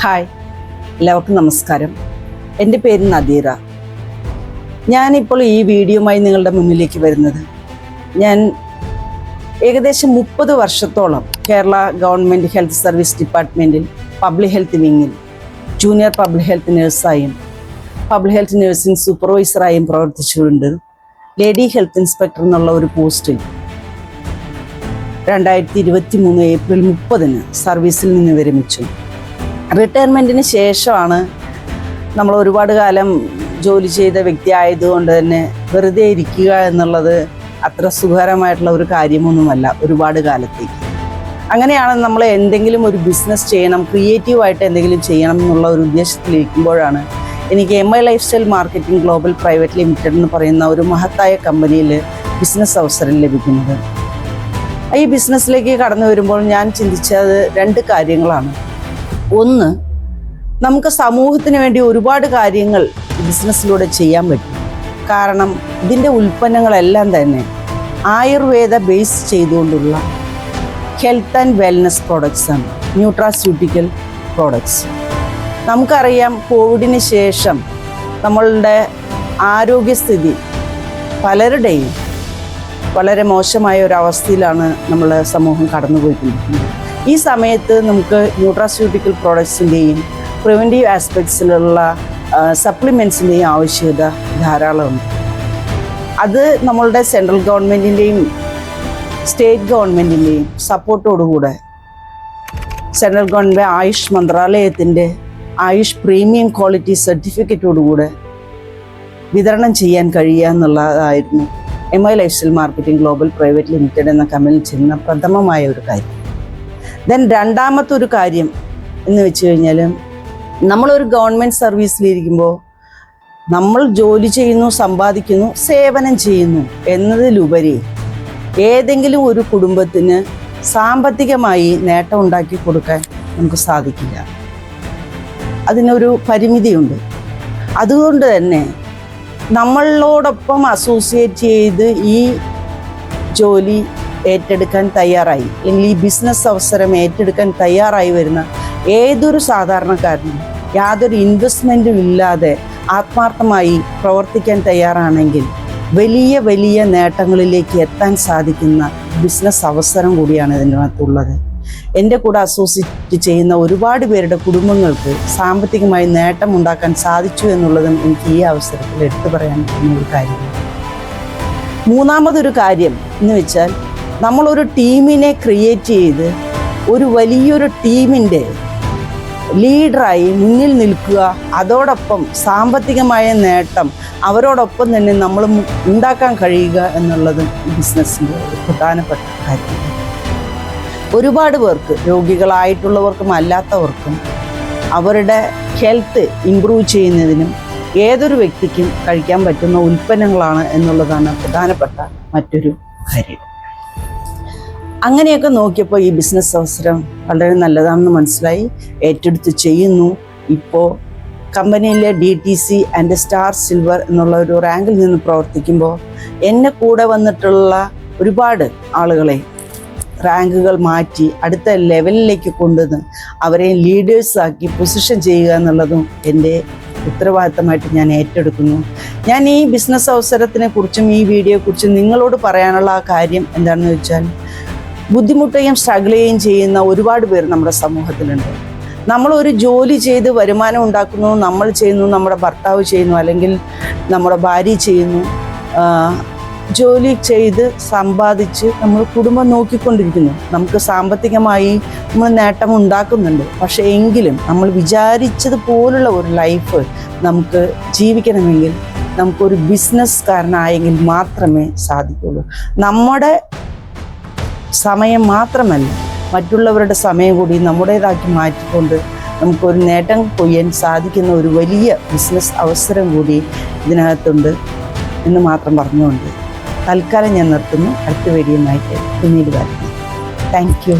Hi, എല്ലാവർക്കും നമസ്കാരം. എൻ്റെ പേര് നദീറ. ഞാനിപ്പോൾ ഈ വീഡിയോയുമായി നിങ്ങളുടെ മുന്നിലേക്ക് വരുന്നത്, ഞാൻ ഏകദേശം 30 വർഷത്തോളം കേരള ഗവൺമെൻറ് ഹെൽത്ത് സർവീസ് ഡിപ്പാർട്ട്മെൻറ്റിൽ പബ്ലിക് ഹെൽത്ത് വിങ്ങിൽ ജൂനിയർ പബ്ലിക് ഹെൽത്ത് നഴ്സായും പബ്ലിക് ഹെൽത്ത് നഴ്സിംഗ് സൂപ്പർവൈസറായും പ്രവർത്തിച്ചുകൊണ്ട് ലേഡി ഹെൽത്ത് ഇൻസ്പെക്ടർ എന്നുള്ള ഒരു പോസ്റ്റിൽ 2023 ഏപ്രിൽ 30 സർവീസിൽ നിന്ന് വിരമിച്ചു. റിട്ടയർമെൻറ്റിന് ശേഷമാണ് നമ്മൾ ഒരുപാട് കാലം ജോലി ചെയ്ത വ്യക്തി ആയതുകൊണ്ട് തന്നെ വെറുതെ ഇരിക്കുക എന്നുള്ളത് അത്ര സുഖകരമായിട്ടുള്ള ഒരു കാര്യമൊന്നുമല്ല ഒരുപാട് കാലത്തേക്ക്. അങ്ങനെയാണ് നമ്മൾ എന്തെങ്കിലും ഒരു ബിസിനസ് ചെയ്യണം, ക്രിയേറ്റീവായിട്ട് എന്തെങ്കിലും ചെയ്യണം എന്നുള്ള ഒരു ഉദ്ദേശത്തിലിരിക്കുമ്പോഴാണ് എനിക്ക് MI lifestyle marketing global private limited എന്ന് പറയുന്ന ഒരു മഹത്തായ കമ്പനിയിൽ ബിസിനസ് അവസരം ലഭിക്കുന്നത്. ഈ ബിസിനസ്സിലേക്ക് കടന്നു വരുമ്പോൾ ഞാൻ ചിന്തിച്ചത് 2 കാര്യങ്ങളാണ്. ഒന്ന്, നമുക്ക് സമൂഹത്തിന് വേണ്ടി ഒരുപാട് കാര്യങ്ങൾ ബിസിനസ്സിലൂടെ ചെയ്യാൻ പറ്റും. കാരണം ഇതിൻ്റെ ഉൽപ്പന്നങ്ങളെല്ലാം തന്നെ ആയുർവേദ ബേസ് ചെയ്തുകൊണ്ടുള്ള ഹെൽത്ത് ആൻഡ് വെൽനസ് പ്രോഡക്ട്സാണ്, ന്യൂട്രാസ്യൂട്ടിക്കൽ പ്രോഡക്ട്സ്. നമുക്കറിയാം, കോവിഡിന് ശേഷം നമ്മളുടെ ആരോഗ്യസ്ഥിതി പലരുടെയും വളരെ മോശമായ ഒരവസ്ഥയിലാണ് നമ്മൾ സമൂഹം കടന്നുപോയിക്കൊണ്ടിരിക്കുന്നത്. ഈ സമയത്ത് നമുക്ക് ന്യൂട്രാസ്യൂട്ടിക്കൽ പ്രോഡക്ട്സിൻ്റെയും പ്രിവെൻറ്റീവ് ആസ്പെക്ട്സിലുള്ള സപ്ലിമെൻറ്റ്സിൻ്റെയും ആവശ്യകത ധാരാളമുണ്ട്. അത് നമ്മളുടെ സെൻട്രൽ ഗവൺമെൻറ്റിൻ്റെയും സ്റ്റേറ്റ് ഗവൺമെൻറ്റിൻ്റെയും സപ്പോർട്ടോടുകൂടെ സെൻട്രൽ ഗവൺമെൻറ് ആയുഷ് മന്ത്രാലയത്തിൻ്റെ ആയുഷ് പ്രീമിയം ക്വാളിറ്റി സർട്ടിഫിക്കറ്റോടുകൂടെ വിതരണം ചെയ്യാൻ കഴിയുക എന്നുള്ളതായിരുന്നു MI lifestyle marketing global private limited എന്ന കമ്പനിയിൽ ചെയ്യുന്ന പ്രഥമമായ ഒരു കാര്യം. രണ്ടാമത്തെ ഒരു കാര്യം എന്ന് വെച്ച് കഴിഞ്ഞാൽ, നമ്മളൊരു ഗവൺമെൻറ് സർവീസിലിരിക്കുമ്പോൾ നമ്മൾ ജോലി ചെയ്യുന്നു, സമ്പാദിക്കുന്നു, സേവനം ചെയ്യുന്നു എന്നതിലുപരി ഏതെങ്കിലും ഒരു കുടുംബത്തിന് സാമ്പത്തികമായി നേട്ടം ഉണ്ടാക്കി കൊടുക്കാൻ നമുക്ക് സാധിക്കില്ല. അതിനൊരു പരിമിതിയുണ്ട്. അതുകൊണ്ട് തന്നെ നമ്മളോടൊപ്പം അസോസിയേറ്റ് ചെയ്ത് ഈ ജോലി ഏറ്റെടുക്കാൻ തയ്യാറായി, അല്ലെങ്കിൽ ഈ ബിസിനസ് അവസരം ഏറ്റെടുക്കാൻ തയ്യാറായി വരുന്ന ഏതൊരു സാധാരണക്കാരനും യാതൊരു ഇൻവെസ്റ്റ്മെൻറ്റും ഇല്ലാതെ ആത്മാർത്ഥമായി പ്രവർത്തിക്കാൻ തയ്യാറാണെങ്കിൽ വലിയ വലിയ നേട്ടങ്ങളിലേക്ക് എത്താൻ സാധിക്കുന്ന ബിസിനസ് അവസരം കൂടിയാണ് ഇതിനകത്തുള്ളത്. എൻ്റെ കൂടെ അസോസിയേറ്റ് ചെയ്യുന്ന ഒരുപാട് പേരുടെ കുടുംബങ്ങൾക്ക് സാമ്പത്തികമായി നേട്ടം ഉണ്ടാക്കാൻ സാധിച്ചു എന്നുള്ളതും എനിക്ക് ഈ അവസരത്തിൽ എടുത്തു പറയാൻ പറ്റുന്ന ഒരു കാര്യമാണ്. മൂന്നാമതൊരു കാര്യം എന്ന് വെച്ചാൽ, നമ്മളൊരു ടീമിനെ ക്രിയേറ്റ് ചെയ്ത് ഒരു വലിയൊരു ടീമിൻ്റെ ലീഡറായി മുന്നിൽ നിൽക്കുക, അതോടൊപ്പം സാമ്പത്തികമായ നേട്ടം അവരോടൊപ്പം തന്നെ നമ്മൾ ഉണ്ടാക്കാൻ കഴിയുക എന്നുള്ളതും ബിസിനസ്സിൻ്റെ ഒരു പ്രധാനപ്പെട്ട കാര്യമാണ്. ഒരുപാട് പേർക്ക്, രോഗികളായിട്ടുള്ളവർക്കും അല്ലാത്തവർക്കും, അവരുടെ ഹെൽത്ത് ഇംപ്രൂവ് ചെയ്യുന്നതിനും ഏതൊരു വ്യക്തിക്കും കഴിക്കാൻ പറ്റുന്ന ഉൽപ്പന്നങ്ങളാണ് എന്നുള്ളതാണ് പ്രധാനപ്പെട്ട മറ്റൊരു കാര്യം. അങ്ങനെയൊക്കെ നോക്കിയപ്പോൾ ഈ ബിസിനസ് അവസരം വളരെ നല്ലതാണെന്ന് മനസ്സിലായി, ഏറ്റെടുത്ത് ചെയ്യുന്നു. ഇപ്പോൾ കമ്പനിയിലെ DTC ആൻഡ് സ്റ്റാർ സിൽവർ എന്നുള്ള ഒരു റാങ്കിൽ നിന്ന് പ്രവർത്തിക്കുമ്പോൾ എന്നെ കൂടെ വന്നിട്ടുള്ള ഒരുപാട് ആളുകളെ റാങ്കുകൾ മാറ്റി അടുത്ത ലെവലിലേക്ക് കൊണ്ടുവന്ന് അവരെ ലീഡേഴ്സാക്കി പൊസിഷൻ ചെയ്യുക എന്നുള്ളതും എൻ്റെ ഉത്തരവാദിത്തമായിട്ട് ഞാൻ ഏറ്റെടുക്കുന്നു. ഞാൻ ഈ ബിസിനസ് അവസരത്തിനെ കുറിച്ചും ഈ വീഡിയോയെക്കുറിച്ചും നിങ്ങളോട് പറയാനുള്ള ആ കാര്യം എന്താണെന്ന് വെച്ചാൽ, ബുദ്ധിമുട്ടുകയും സ്ട്രഗിൾ ചെയ്യുകയും ചെയ്യുന്ന ഒരുപാട് പേർ നമ്മുടെ സമൂഹത്തിലുണ്ട്. നമ്മളൊരു ജോലി ചെയ്ത് വരുമാനം ഉണ്ടാക്കുന്നു, നമ്മൾ ചെയ്യുന്നു, നമ്മുടെ ഭർത്താവ് ചെയ്യുന്നു, അല്ലെങ്കിൽ നമ്മുടെ ഭാര്യ ചെയ്യുന്നു, ജോലി ചെയ്ത് സമ്പാദിച്ച് നമ്മൾ കുടുംബം നോക്കിക്കൊണ്ടിരിക്കുന്നു. നമുക്ക് സാമ്പത്തികമായി നമ്മൾ നേട്ടം ഉണ്ടാക്കുന്നുണ്ട്. പക്ഷേ എങ്കിലും നമ്മൾ വിചാരിച്ചതുപോലുള്ള ഒരു ലൈഫ് നമുക്ക് ജീവിക്കണമെങ്കിൽ നമുക്കൊരു ബിസിനസ്സുകാരനായെങ്കിൽ മാത്രമേ സാധിക്കുള്ളൂ. നമ്മുടെ സമയം മാത്രമല്ല, മറ്റുള്ളവരുടെ സമയം കൂടി നമ്മുടേതാക്കി മാറ്റിക്കൊണ്ട് നമുക്കൊരു നേട്ടം കൊയ്യാൻ സാധിക്കുന്ന ഒരു വലിയ ബിസിനസ് അവസരം കൂടി ഇതിനകത്തുണ്ട് എന്ന് മാത്രം പറഞ്ഞുകൊണ്ട് തൽക്കാലം ഞാൻ നിർത്തുന്നു. അടുത്ത വീഡിയോയുമായിട്ട് പിന്നീട് വരാം. Thank you.